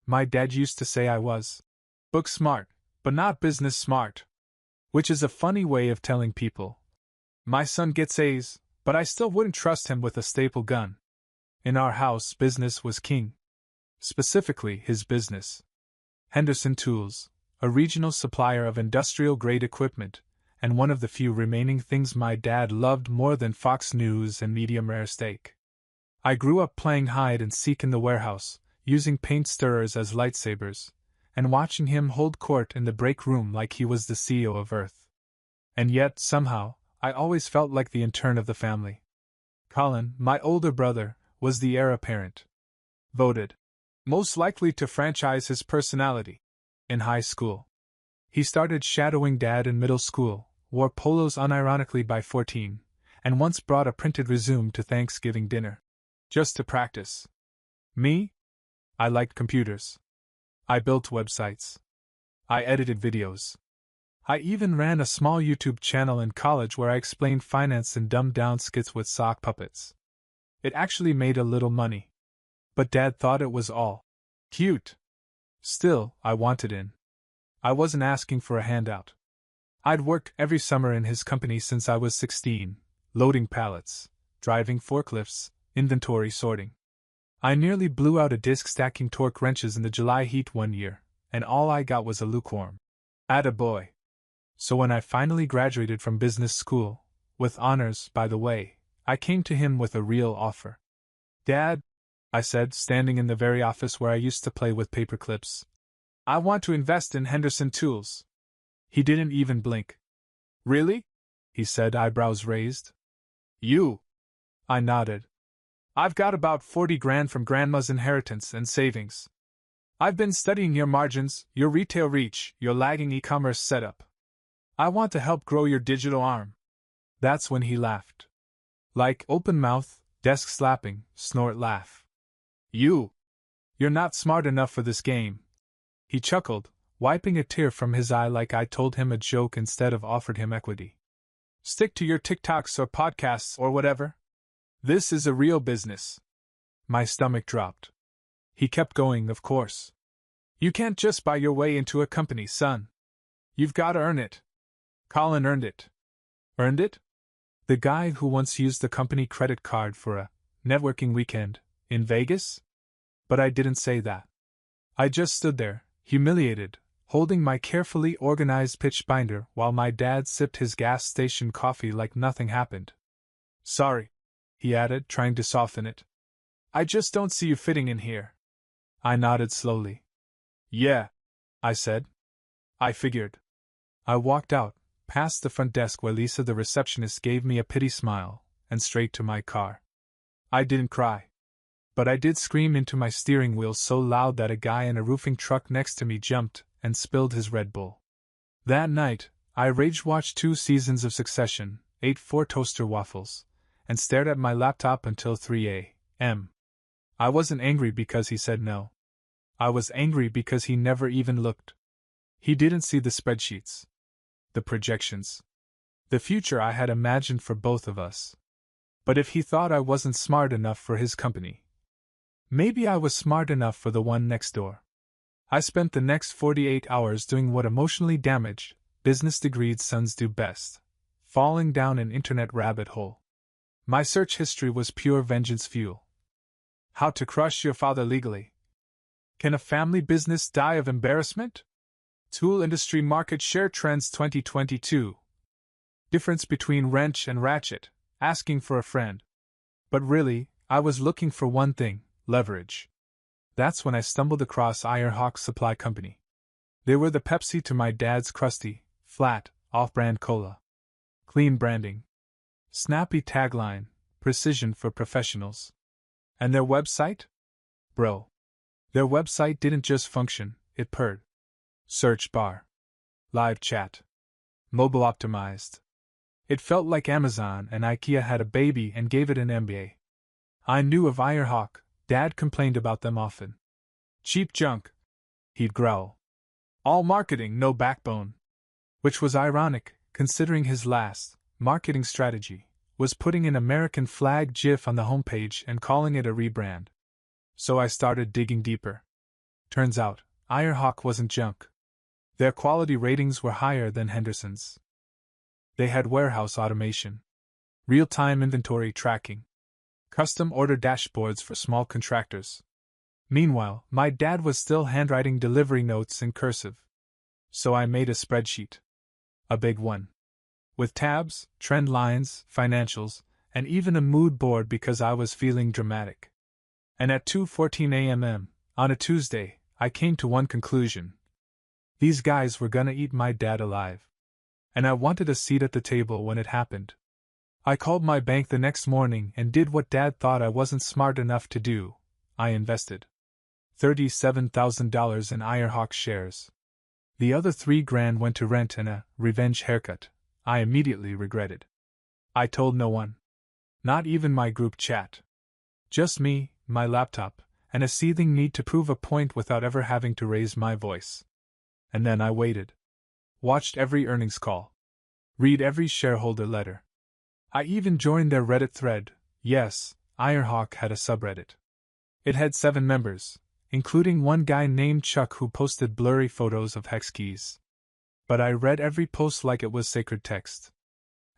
My dad used to say I was book smart, but not business smart. Which is a funny way of telling people. My son gets A's, but I still wouldn't trust him with a staple gun. In our house, business was king. Specifically, his business. Henderson Tools, a regional supplier of industrial-grade equipment, and one of the few remaining things my dad loved more than Fox News and medium-rare steak. I grew up playing hide-and-seek in the warehouse, using paint stirrers as lightsabers, and watching him hold court in the break room like he was the CEO of Earth. And yet, somehow, I always felt like the intern of the family. Colin, my older brother, was the heir apparent. Voted most likely to franchise his personality. In high school, he started shadowing Dad in middle school, wore polos unironically by 14, and once brought a printed resume to Thanksgiving dinner. Just to practice. Me? I liked computers. I built websites. I edited videos. I even ran a small YouTube channel in college where I explained finance in dumbed-down skits with sock puppets. It actually made a little money. But Dad thought it was all cute. Still, I wanted in. I wasn't asking for a handout. I'd worked every summer in his company since I was 16, loading pallets, driving forklifts, inventory sorting. I nearly blew out a disc stacking torque wrenches in the July heat one year, and all I got was a lukewarm attaboy. So when I finally graduated from business school, with honors, by the way, I came to him with a real offer. Dad, I said, standing in the very office where I used to play with paper clips, I want to invest in Henderson Tools. He didn't even blink. Really? He said, eyebrows raised. You? I nodded. I've got about 40 grand from Grandma's inheritance and savings. I've been studying your margins, your retail reach, your lagging e-commerce setup. I want to help grow your digital arm. That's when he laughed. Like open mouth, desk slapping, snort laugh. You're not smart enough for this game. He chuckled, wiping a tear from his eye like I told him a joke instead of offered him equity. Stick to your TikToks or podcasts or whatever. This is a real business. My stomach dropped. He kept going, of course. You can't just buy your way into a company, son. You've got to earn it. Colin earned it. Earned it? The guy who once used the company credit card for a networking weekend in Vegas? But I didn't say that. I just stood there, humiliated, holding my carefully organized pitch binder while my dad sipped his gas station coffee like nothing happened. Sorry, he added, trying to soften it. I just don't see you fitting in here. I nodded slowly. Yeah, I said. I figured. I walked out, past the front desk where Lisa the receptionist gave me a pity smile, and straight to my car. I didn't cry. But I did scream into my steering wheel so loud that a guy in a roofing truck next to me jumped and spilled his Red Bull. That night, I rage-watched 2 seasons of Succession, ate 4 toaster waffles, and stared at my laptop until 3 a.m. I wasn't angry because he said no. I was angry because he never even looked. He didn't see the spreadsheets. The projections. The future I had imagined for both of us. But if he thought I wasn't smart enough for his company, maybe I was smart enough for the one next door. I spent the next 48 hours doing what emotionally damaged, business-degreed sons do best, falling down an internet rabbit hole. My search history was pure vengeance fuel. How to crush your father legally. Can a family business die of embarrassment? Tool industry market share trends 2022. Difference between wrench and ratchet, asking for a friend. But really, I was looking for one thing. Leverage. That's when I stumbled across Irehawk Supply Company. They were the Pepsi to my dad's crusty, flat, off-brand cola. Clean branding. Snappy tagline, precision for professionals. And their website? Bro. Their website didn't just function, it purred. Search bar. Live chat. Mobile optimized. It felt like Amazon and IKEA had a baby and gave it an MBA. I knew of Irehawk. Dad complained about them often. Cheap junk, he'd growl. All marketing, no backbone. Which was ironic, considering his last marketing strategy was putting an American flag GIF on the homepage and calling it a rebrand. So I started digging deeper. Turns out, Irehawk wasn't junk. Their quality ratings were higher than Henderson's. They had warehouse automation, real-time inventory tracking, custom order dashboards for small contractors. Meanwhile, my dad was still handwriting delivery notes in cursive. So I made a spreadsheet. A big one. With tabs, trend lines, financials, and even a mood board because I was feeling dramatic. And at 2:14 a.m. on a Tuesday, I came to one conclusion. These guys were gonna eat my dad alive. And I wanted a seat at the table when it happened. I called my bank the next morning and did what Dad thought I wasn't smart enough to do. I invested $37,000 in Irehawk shares. The other $3,000 went to rent and a revenge haircut I immediately regretted. I told no one. Not even my group chat. Just me, my laptop, and a seething need to prove a point without ever having to raise my voice. And then I waited. Watched every earnings call. Read every shareholder letter. I even joined their Reddit thread. Yes, Irehawk had a subreddit. It had 7 members, including one guy named Chuck who posted blurry photos of hex keys. But I read every post like it was sacred text.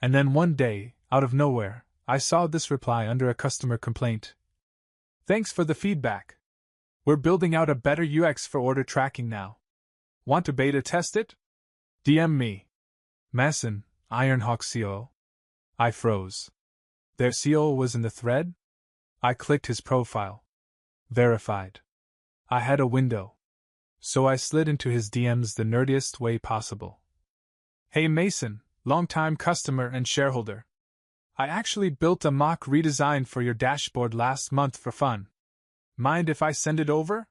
And then one day, out of nowhere, I saw this reply under a customer complaint. Thanks for the feedback. We're building out a better UX for order tracking now. Want to beta test it? DM me. Masson, Irehawk COO. I froze. Their COO was in the thread? I clicked his profile. Verified. I had a window. So I slid into his DMs the nerdiest way possible. Hey Mason, longtime customer and shareholder. I actually built a mock redesign for your dashboard last month for fun. Mind if I send it over?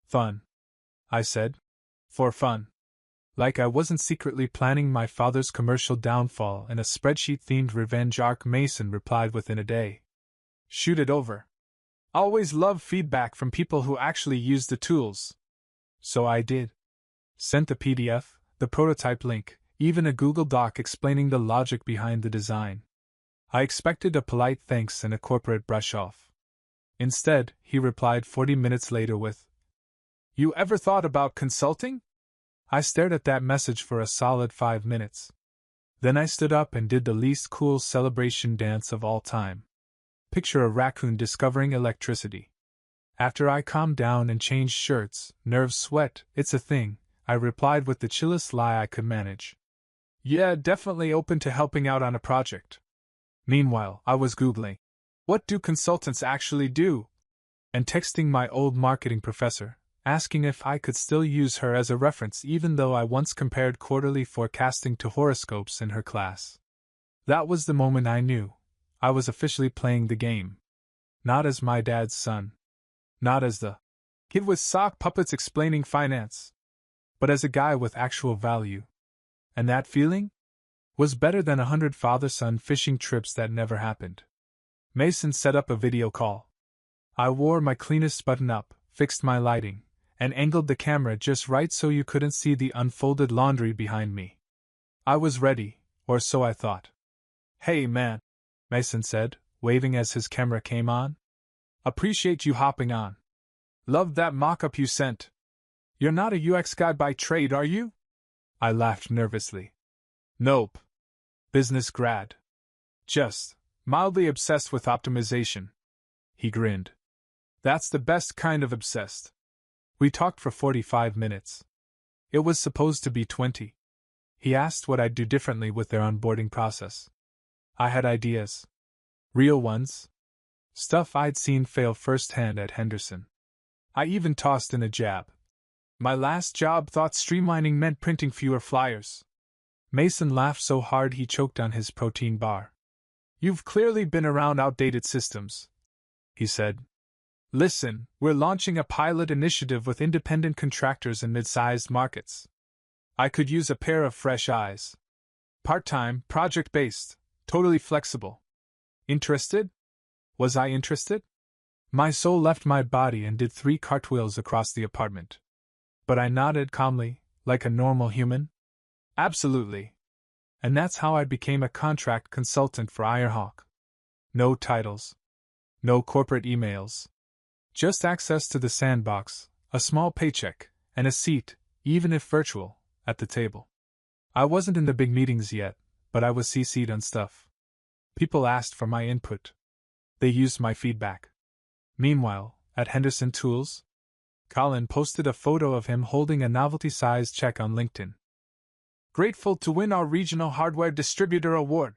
Fun. I said. For fun. Like I wasn't secretly planning my father's commercial downfall in a spreadsheet-themed revenge arc. Mason replied within a day. Shoot it over. Always love feedback from people who actually use the tools. So I did. Sent the PDF, the prototype link, even a Google Doc explaining the logic behind the design. I expected a polite thanks and a corporate brush-off. Instead, he replied 40 minutes later with, You ever thought about consulting? I stared at that message for a solid 5 minutes. Then I stood up and did the least cool celebration dance of all time. Picture a raccoon discovering electricity. After I calmed down and changed shirts, nerves sweat, it's a thing, I replied with the chillest lie I could manage. Yeah, definitely open to helping out on a project. Meanwhile, I was Googling, what do consultants actually do? And texting my old marketing professor, asking if I could still use her as a reference even though I once compared quarterly forecasting to horoscopes in her class. That was the moment I knew. I was officially playing the game. Not as my dad's son. Not as the kid with sock puppets explaining finance. But as a guy with actual value. And that feeling? Was better than 100 father-son fishing trips that never happened. Mason set up a video call. I wore my cleanest button-up, fixed my lighting, and angled the camera just right so you couldn't see the unfolded laundry behind me. I was ready, or so I thought. Hey man, Mason said, waving as his camera came on. Appreciate you hopping on. Loved that mock-up you sent. You're not a UX guy by trade, are you? I laughed nervously. Nope. Business grad. Just mildly obsessed with optimization. He grinned. That's the best kind of obsessed. We talked for 45 minutes. It was supposed to be 20. He asked what I'd do differently with their onboarding process. I had ideas. Real ones. Stuff I'd seen fail firsthand at Henderson. I even tossed in a jab. My last job thought streamlining meant printing fewer flyers. Mason laughed so hard he choked on his protein bar. You've clearly been around outdated systems, he said. Listen, we're launching a pilot initiative with independent contractors in mid-sized markets. I could use a pair of fresh eyes. Part-time, project-based, totally flexible. Interested? Was I interested? My soul left my body and did 3 cartwheels across the apartment. But I nodded calmly, like a normal human. Absolutely. And that's how I became a contract consultant for Irehawk. No titles. No corporate emails. Just access to the sandbox, a small paycheck, and a seat, even if virtual, at the table. I wasn't in the big meetings yet, but I was CC'd on stuff. People asked for my input. They used my feedback. Meanwhile, at Henderson Tools, Colin posted a photo of him holding a novelty-sized check on LinkedIn. Grateful to win our Regional Hardware Distributor Award.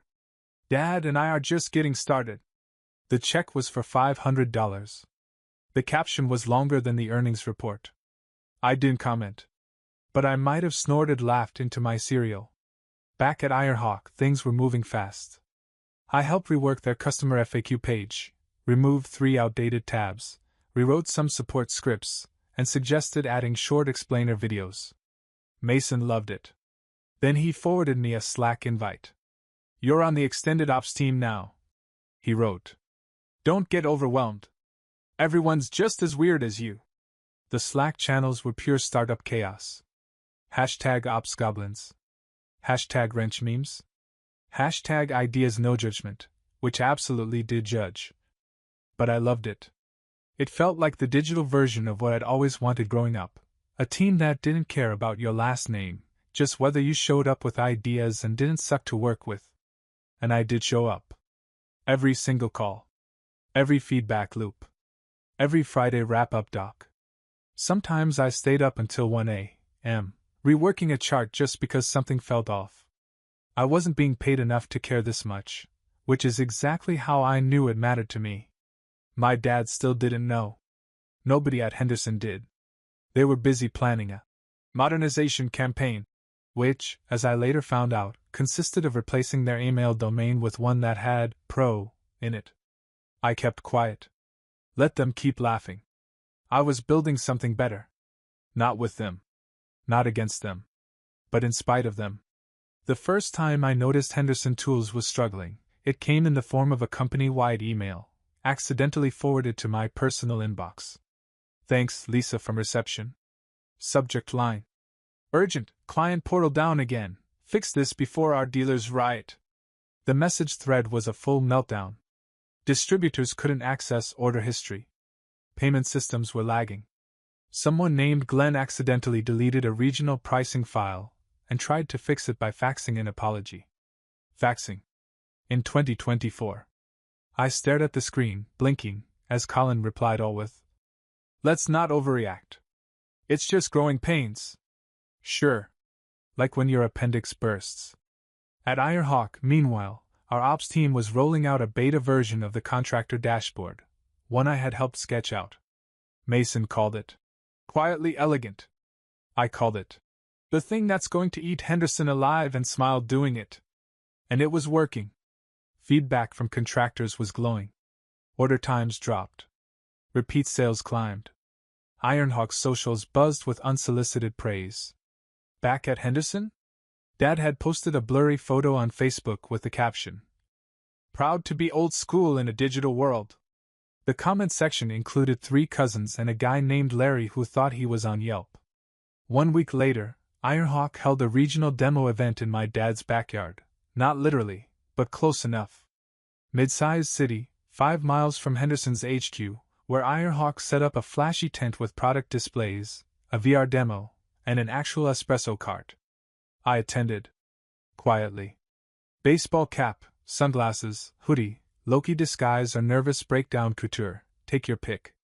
Dad and I are just getting started. The check was for $500. The caption was longer than the earnings report. I didn't comment. But I might have laughed into my cereal. Back at Ironhawk, things were moving fast. I helped rework their customer FAQ page, removed 3 outdated tabs, rewrote some support scripts, and suggested adding short explainer videos. Mason loved it. Then he forwarded me a Slack invite. "You're on the extended ops team now," he wrote. "Don't get overwhelmed. Everyone's just as weird as you." The Slack channels were pure startup chaos. #OpsGoblins. #WrenchMemes. #Ideas No Judgment, which absolutely did judge. But I loved it. It felt like the digital version of what I'd always wanted growing up. A team that didn't care about your last name, just whether you showed up with ideas and didn't suck to work with. And I did show up. Every single call. Every feedback loop. Every Friday wrap-up doc. Sometimes I stayed up until 1 a.m., reworking a chart just because something felt off. I wasn't being paid enough to care this much, which is exactly how I knew it mattered to me. My dad still didn't know. Nobody at Henderson did. They were busy planning a modernization campaign, which, as I later found out, consisted of replacing their email domain with one that had pro in it. I kept quiet. Let them keep laughing. I was building something better. Not with them. Not against them. But in spite of them. The first time I noticed Henderson Tools was struggling, it came in the form of a company-wide email, accidentally forwarded to my personal inbox. "Thanks, Lisa from reception." Subject line: "Urgent, client portal down again. Fix this before our dealers riot." The message thread was a full meltdown. Distributors couldn't access order history. Payment systems were lagging. Someone named Glenn accidentally deleted a regional pricing file and tried to fix it by faxing an apology. Faxing. In 2024. I stared at the screen, blinking, as Colin replied all with, "Let's not overreact. It's just growing pains." Sure. Like when your appendix bursts. At Ironhawk, meanwhile, our ops team was rolling out a beta version of the contractor dashboard, one I had helped sketch out. Mason called it quietly elegant. I called it the thing that's going to eat Henderson alive, and smiled doing it. And it was working. Feedback from contractors was glowing. Order times dropped. Repeat sales climbed. Ironhawk's socials buzzed with unsolicited praise. Back at Henderson? Dad had posted a blurry photo on Facebook with the caption, "Proud to be old school in a digital world." The comment section included 3 cousins and a guy named Larry who thought he was on Yelp. 1 week later, Ironhawk held a regional demo event in my dad's backyard, not literally, but close enough. Mid-sized city, 5 miles from Henderson's HQ, where Ironhawk set up a flashy tent with product displays, a VR demo, and an actual espresso cart. I attended. Quietly. Baseball cap, sunglasses, hoodie, Loki disguise or nervous breakdown couture, take your pick.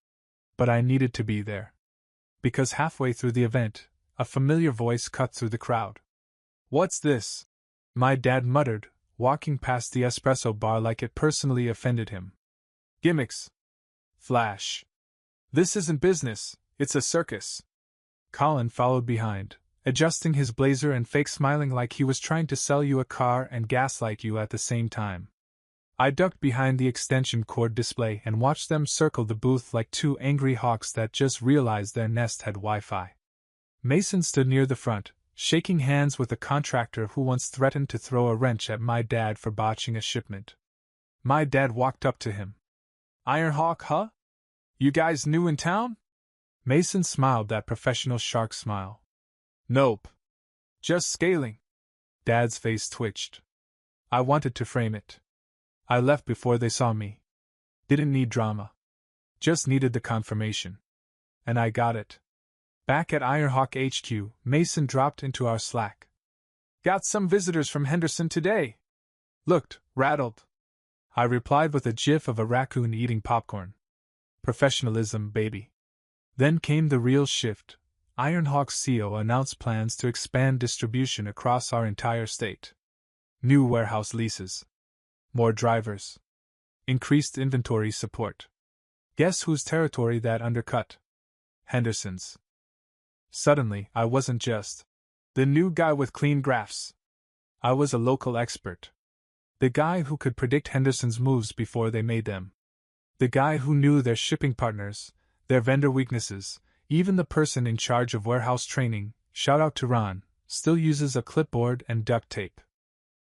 But I needed to be there. Because halfway through the event, a familiar voice cut through the crowd. "What's this?" my dad muttered, walking past the espresso bar like it personally offended him. "Gimmicks. Flash. This isn't business, it's a circus." Colin followed behind, adjusting his blazer and fake smiling like he was trying to sell you a car and gaslight you at the same time. I ducked behind the extension cord display and watched them circle the booth like 2 angry hawks that just realized their nest had Wi-Fi. Mason stood near the front, shaking hands with a contractor who once threatened to throw a wrench at my dad for botching a shipment. My dad walked up to him. "Ironhawk, huh? You guys new in town?" Mason smiled that professional shark smile. "Nope. Just scaling." Dad's face twitched. I wanted to frame it. I left before they saw me. Didn't need drama. Just needed the confirmation. And I got it. Back at Ironhawk HQ, Mason dropped into our Slack. Got some visitors from Henderson today. Looked rattled. I replied with a gif of a raccoon eating popcorn. Professionalism, baby. Then came the real shift. Ironhawk's CEO announced plans to expand distribution across our entire state. New warehouse leases. More drivers. Increased inventory support. Guess whose territory that undercut? Henderson's. Suddenly, I wasn't just the new guy with clean graphs. I was a local expert. The guy who could predict Henderson's moves before they made them. The guy who knew their shipping partners, their vendor weaknesses, even the person in charge of warehouse training, shout out to Ron, still uses a clipboard and duct tape.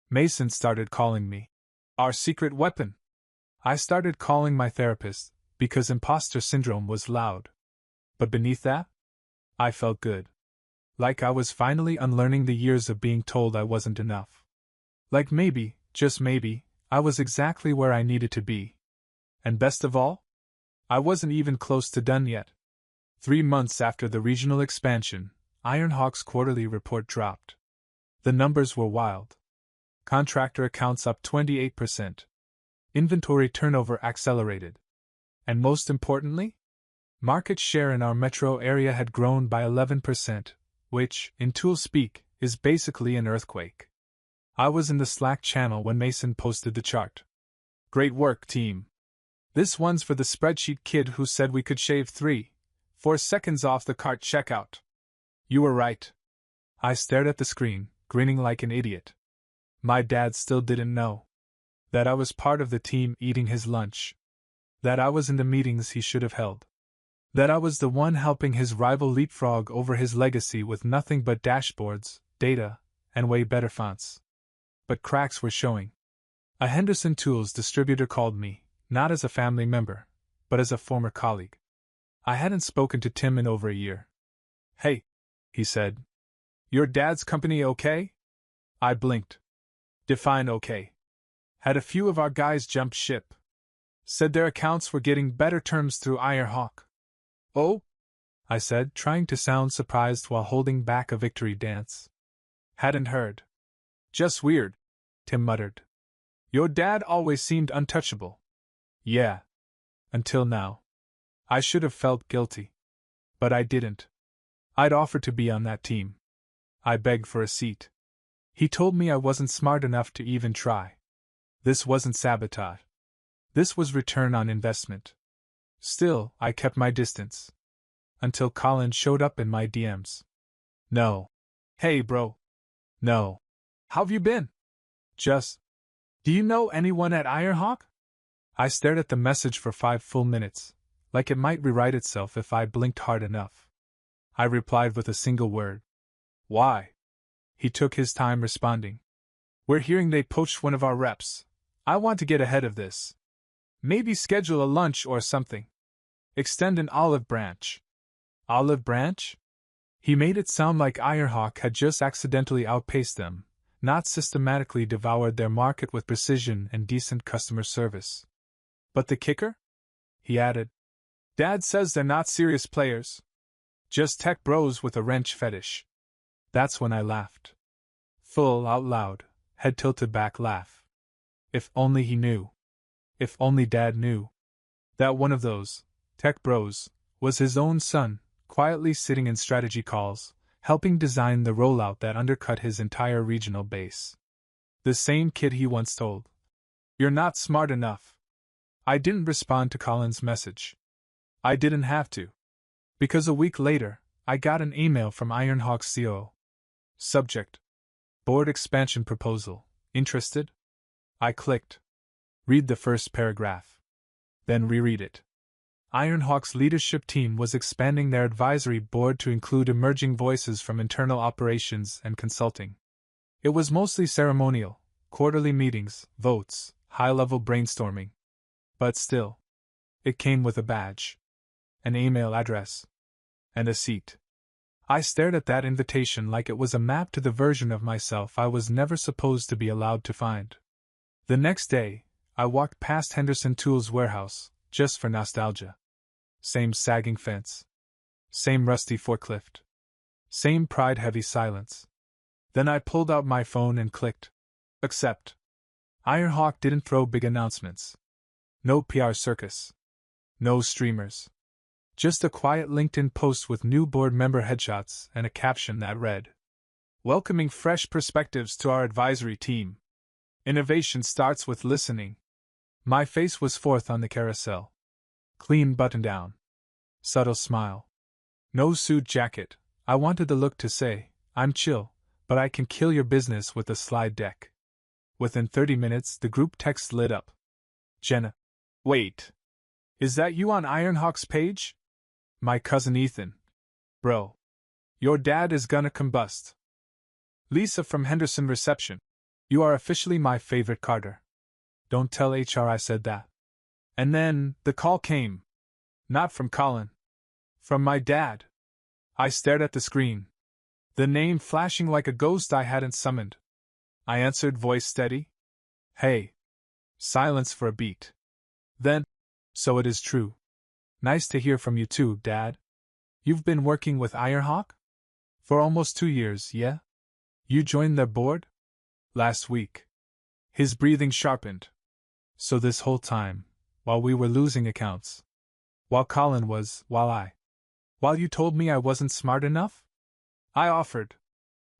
Mason started calling me our secret weapon. I started calling my therapist, because imposter syndrome was loud. But beneath that, I felt good. Like I was finally unlearning the years of being told I wasn't enough. Like maybe, just maybe, I was exactly where I needed to be. And best of all, I wasn't even close to done yet. 3 months after the regional expansion, Ironhawk's quarterly report dropped. The numbers were wild. Contractor accounts up 28%. Inventory turnover accelerated. And most importantly, market share in our metro area had grown by 11%, which, in tool speak, is basically an earthquake. I was in the Slack channel when Mason posted the chart. Great work, team. This one's for the spreadsheet kid who said we could shave 3-4 seconds off the cart checkout. You were right. I stared at the screen, grinning like an idiot. My dad still didn't know that I was part of the team eating his lunch. That I was in the meetings he should have held. That I was the one helping his rival leapfrog over his legacy with nothing but dashboards, data, and way better fonts. But cracks were showing. A Henderson Tools distributor called me, not as a family member, but as a former colleague. I hadn't spoken to Tim in over a year. Hey, he said. Your dad's company okay? I blinked. Define okay. Had a few of our guys jump ship. Said their accounts were getting better terms through Ironhawk. Oh? I said, trying to sound surprised while holding back a victory dance. Hadn't heard. Just weird, Tim muttered. Your dad always seemed untouchable. Yeah. Until now. I should have felt guilty. But I didn't. I'd offered to be on that team. I begged for a seat. He told me I wasn't smart enough to even try. This wasn't sabotage. This was return on investment. Still, I kept my distance. Until Colin showed up in my DMs. No. Hey, bro. No. How've you been? Just. Do you know anyone at Ironhawk? I stared at the message for 5 full minutes, like it might rewrite itself if I blinked hard enough. I replied with a single word. Why? He took his time responding. We're hearing they poached one of our reps. I want to get ahead of this. Maybe schedule a lunch or something. Extend an olive branch. Olive branch? He made it sound like Ironhawk had just accidentally outpaced them, not systematically devoured their market with precision and decent customer service. But the kicker? He added. Dad says they're not serious players. Just tech bros with a wrench fetish. That's when I laughed. Full out loud, head tilted back laugh. If only he knew. If only Dad knew. That one of those tech bros was his own son, quietly sitting in strategy calls, helping design the rollout that undercut his entire regional base. The same kid he once told, "You're not smart enough." I didn't respond to Colin's message. I didn't have to. Because a week later, I got an email from Ironhawk's CEO. Subject: Board expansion proposal. Interested? I clicked. Read the first paragraph. Then reread it. Ironhawk's leadership team was expanding their advisory board to include emerging voices from internal operations and consulting. It was mostly ceremonial, quarterly meetings, votes, high-level brainstorming. But still, it came with a badge, an email address, and a seat. I stared at that invitation like it was a map to the version of myself I was never supposed to be allowed to find. The next day, I walked past Henderson Tools' warehouse, just for nostalgia. Same sagging fence. Same rusty forklift. Same pride-heavy silence. Then I pulled out my phone and clicked accept. Ironhawk didn't throw big announcements. No PR circus. No streamers. Just a quiet LinkedIn post with new board member headshots and a caption that read, "Welcoming fresh perspectives to our advisory team. Innovation starts with listening." My face was fourth on the carousel. Clean button down. Subtle smile. No suit jacket. I wanted the look to say, "I'm chill, but I can kill your business with a slide deck." Within 30 minutes, the group text lit up. Jenna. Wait. Is that you on Ironhawk's page? My cousin Ethan. Bro. Your dad is gonna combust. Lisa from Henderson Reception. You are officially my favorite Carter. Don't tell HR I said that. And then, the call came. Not from Colin. From my dad. I stared at the screen. The name flashing like a ghost I hadn't summoned. I answered, voice steady. Hey. Silence for a beat. Then, so it is true. Nice to hear from you too, Dad. You've been working with Ironhawk? For almost 2 years, yeah? You joined their board? Last week. His breathing sharpened. So this whole time, while we were losing accounts. While Colin was, while you told me I wasn't smart enough? I offered.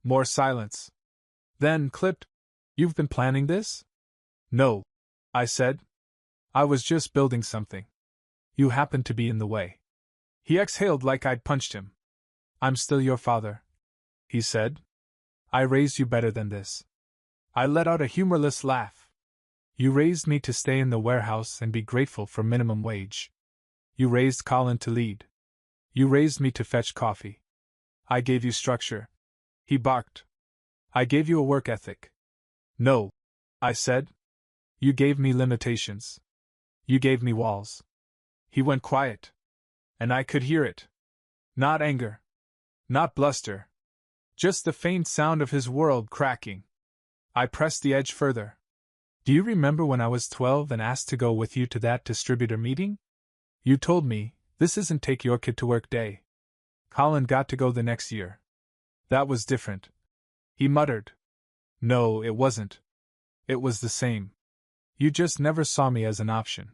More silence. Then clipped. You've been planning this? No. I said. I was just building something. You happened to be in the way. He exhaled like I'd punched him. I'm still your father, he said. I raised you better than this. I let out a humorless laugh. You raised me to stay in the warehouse and be grateful for minimum wage. You raised Colin to lead. You raised me to fetch coffee. I gave you structure. He barked. I gave you a work ethic. No, I said. You gave me limitations. You gave me walls. He went quiet. And I could hear it. Not anger. Not bluster. Just the faint sound of his world cracking. I pressed the edge further. Do you remember when I was 12 and asked to go with you to that distributor meeting? You told me, this isn't take your kid to work day. Colin got to go the next year. That was different. He muttered. No, it wasn't. It was the same. You just never saw me as an option.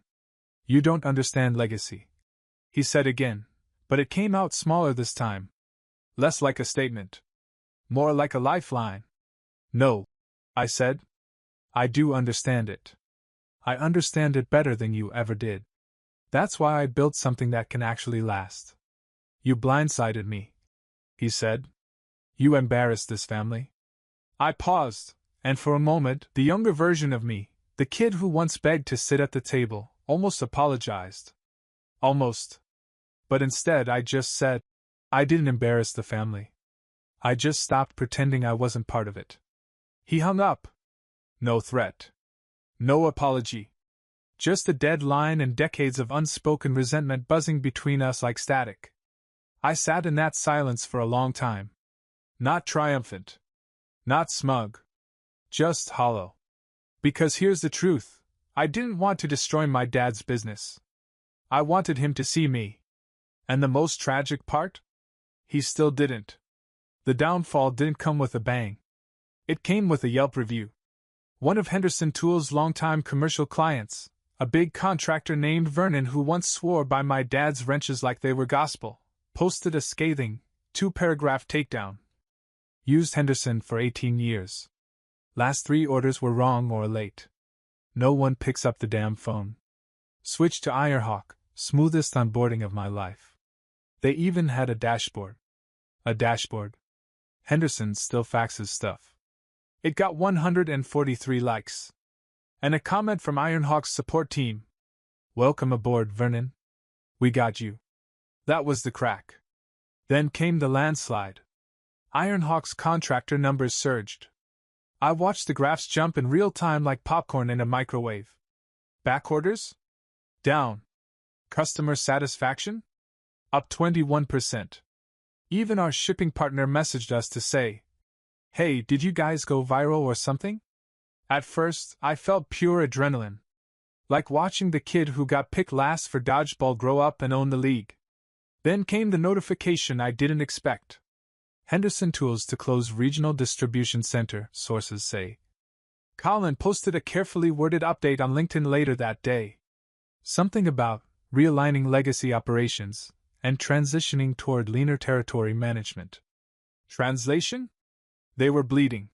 You don't understand legacy. He said again, but it came out smaller this time. Less like a statement. More like a lifeline. No, I said. I do understand it. I understand it better than you ever did. That's why I built something that can actually last. You blindsided me, he said. You embarrassed this family. I paused, and for a moment, the younger version of me, the kid who once begged to sit at the table, almost apologized. Almost. But instead I just said, I didn't embarrass the family. I just stopped pretending I wasn't part of it. He hung up. No threat. No apology. Just a dead line and decades of unspoken resentment buzzing between us like static. I sat in that silence for a long time. Not triumphant. Not smug. Just hollow. Because here's the truth, I didn't want to destroy my dad's business. I wanted him to see me. And the most tragic part? He still didn't. The downfall didn't come with a bang. It came with a Yelp review. One of Henderson Tools' longtime commercial clients, a big contractor named Vernon who once swore by my dad's wrenches like they were gospel, posted a scathing, 2-paragraph takedown. Used Henderson for 18 years. Last 3 orders were wrong or late. No one picks up the damn phone. Switched to Ironhawk, smoothest onboarding of my life. They even had a dashboard. A dashboard. Henderson still faxes stuff. It got 143 likes. And a comment from Ironhawk's support team. Welcome aboard, Vernon. We got you. That was the crack. Then came the landslide. Ironhawk's contractor numbers surged. I watched the graphs jump in real time like popcorn in a microwave. Back orders? Down. Customer satisfaction? Up 21%. Even our shipping partner messaged us to say, hey, did you guys go viral or something? At first, I felt pure adrenaline. Like watching the kid who got picked last for dodgeball grow up and own the league. Then came the notification I didn't expect. Henderson Tools to close regional distribution center, sources say. Colin posted a carefully worded update on LinkedIn later that day. Something about realigning legacy operations and transitioning toward leaner territory management. Translation? They were bleeding.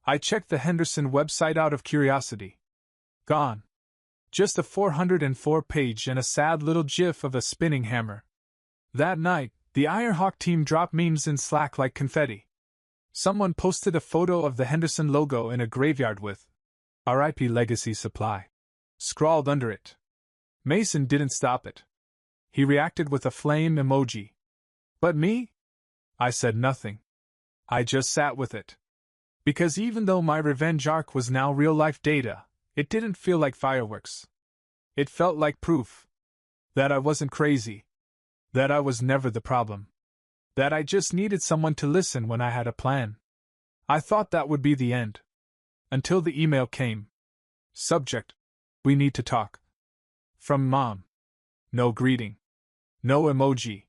I checked the Henderson website out of curiosity. Gone. Just a 404-page and a sad little gif of a spinning hammer. That night, the Ironhawk team dropped memes in Slack like confetti. Someone posted a photo of the Henderson logo in a graveyard with RIP Legacy Supply scrawled under it. Mason didn't stop it. He reacted with a flame emoji. But me? I said nothing. I just sat with it. Because even though my revenge arc was now real-life data, it didn't feel like fireworks. It felt like proof that I wasn't crazy, that I was never the problem, that I just needed someone to listen when I had a plan. I thought that would be the end. Until the email came. Subject: we need to talk. From Mom. No greeting. No emoji.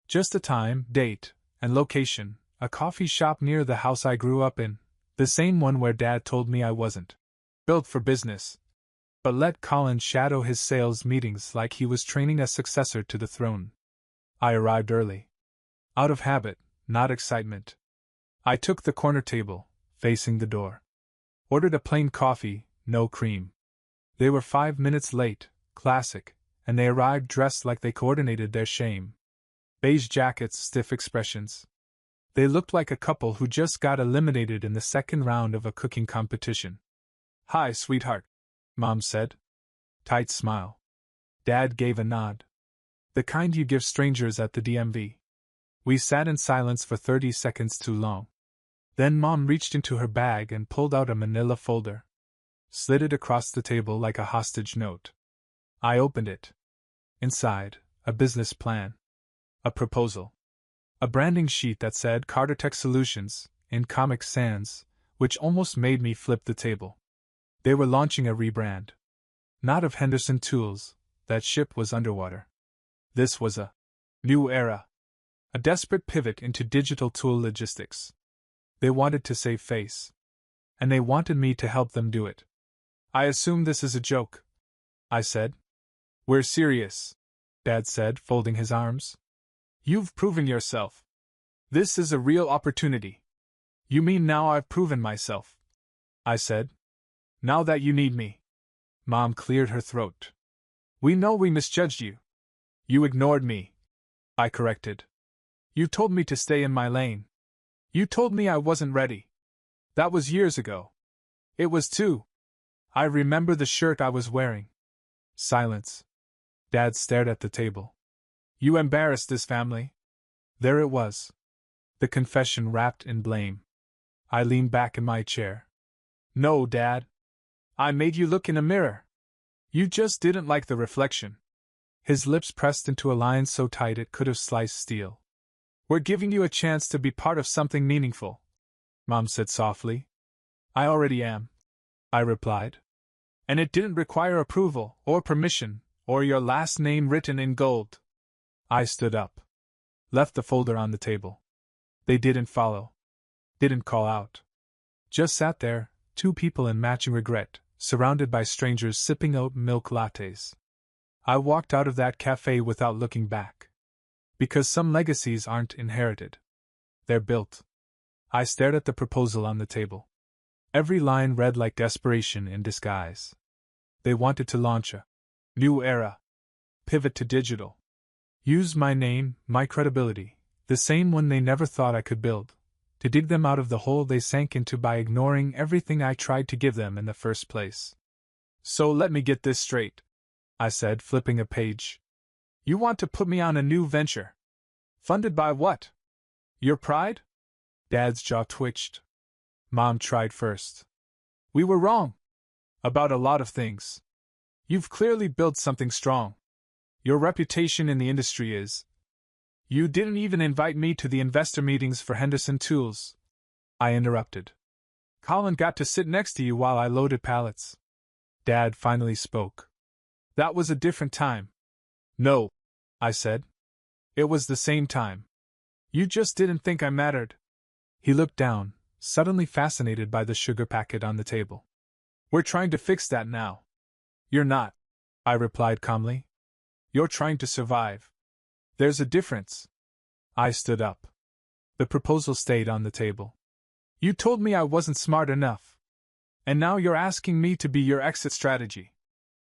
Just a time, date, and location, a coffee shop near the house I grew up in, the same one where Dad told me I wasn't built for business, but let Colin shadow his sales meetings like he was training a successor to the throne. I arrived early. Out of habit, not excitement. I took the corner table, facing the door. Ordered a plain coffee, no cream. They were 5 minutes late, classic, and they arrived dressed like they coordinated their shame. Beige jackets, stiff expressions. They looked like a couple who just got eliminated in the second round of a cooking competition. "Hi, sweetheart," Mom said. Tight smile. Dad gave a nod. The kind you give strangers at the DMV. We sat in silence for 30 seconds too long. Then Mom reached into her bag and pulled out a manila folder. Slid it across the table like a hostage note. I opened it. Inside, a business plan. A proposal. A branding sheet that said Carter Tech Solutions, in Comic Sans, which almost made me flip the table. They were launching a rebrand. Not of Henderson Tools, that ship was underwater. This was a new era. A desperate pivot into digital tool logistics. They wanted to save face. And they wanted me to help them do it. "I assume this is a joke," I said. "We're serious," Dad said, folding his arms. "You've proven yourself. This is a real opportunity." "You mean now I've proven myself?" I said. "Now that you need me." Mom cleared her throat. "We know we misjudged you. You ignored me," I corrected. "You told me to stay in my lane. You told me I wasn't ready. That was years ago. It was too. I remember the shirt I was wearing." Silence. Dad stared at the table. "You embarrassed this family." There it was. The confession wrapped in blame. I leaned back in my chair. "No, Dad. I made you look in a mirror. You just didn't like the reflection." His lips pressed into a line so tight it could have sliced steel. "We're giving you a chance to be part of something meaningful," Mom said softly. "I already am," I replied. "And it didn't require approval, or permission, or your last name written in gold." I stood up. Left the folder on the table. They didn't follow. Didn't call out. Just sat there, two people in matching regret, surrounded by strangers sipping oat milk lattes. I walked out of that cafe without looking back. Because some legacies aren't inherited. They're built. I stared at the proposal on the table. Every line read like desperation in disguise. They wanted to launch a new era. Pivot to digital. Use my name, my credibility, the same one they never thought I could build, to dig them out of the hole they sank into by ignoring everything I tried to give them in the first place. "So let me get this straight," I said, flipping a page. "You want to put me on a new venture? Funded by what? Your pride?" Dad's jaw twitched. "Mom tried first. We were wrong. About a lot of things. You've clearly built something strong. Your reputation in the industry is. You didn't even invite me to the investor meetings for Henderson Tools," I interrupted. "Colin got to sit next to you while I loaded pallets." Dad finally spoke. "That was a different time." "No," I said. It was the same time. You just didn't think I mattered. He looked down, suddenly fascinated by the sugar packet on the table. We're trying to fix that now. You're not, I replied calmly. You're trying to survive. There's a difference. I stood up. The proposal stayed on the table. You told me I wasn't smart enough. And now you're asking me to be your exit strategy.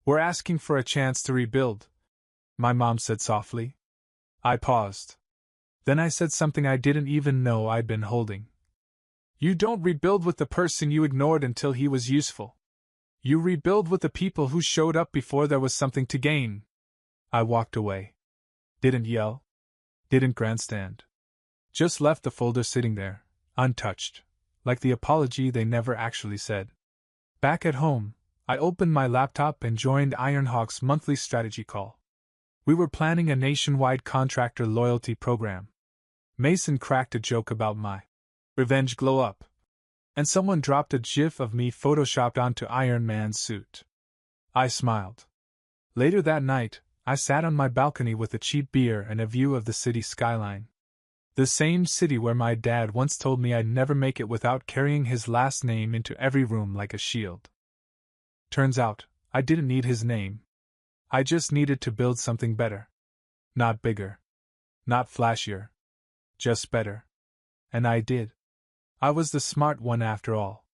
We're asking for a chance to rebuild, my mom said softly. I paused. Then I said something I didn't even know I'd been holding. You don't rebuild with the person you ignored until he was useful. You rebuild with the people who showed up before there was something to gain. I walked away. Didn't yell. Didn't grandstand. Just left the folder sitting there, untouched, like the apology they never actually said. Back at home, I opened my laptop and joined Ironhawk's monthly strategy call. We were planning a nationwide contractor loyalty program. Mason cracked a joke about my revenge glow-up, and someone dropped a gif of me photoshopped onto Iron Man's suit. I smiled. Later that night, I sat on my balcony with a cheap beer and a view of the city skyline. The same city where my dad once told me I'd never make it without carrying his last name into every room like a shield. Turns out, I didn't need his name. I just needed to build something better. Not bigger. Not flashier. Just better. And I did. I was the smart one after all.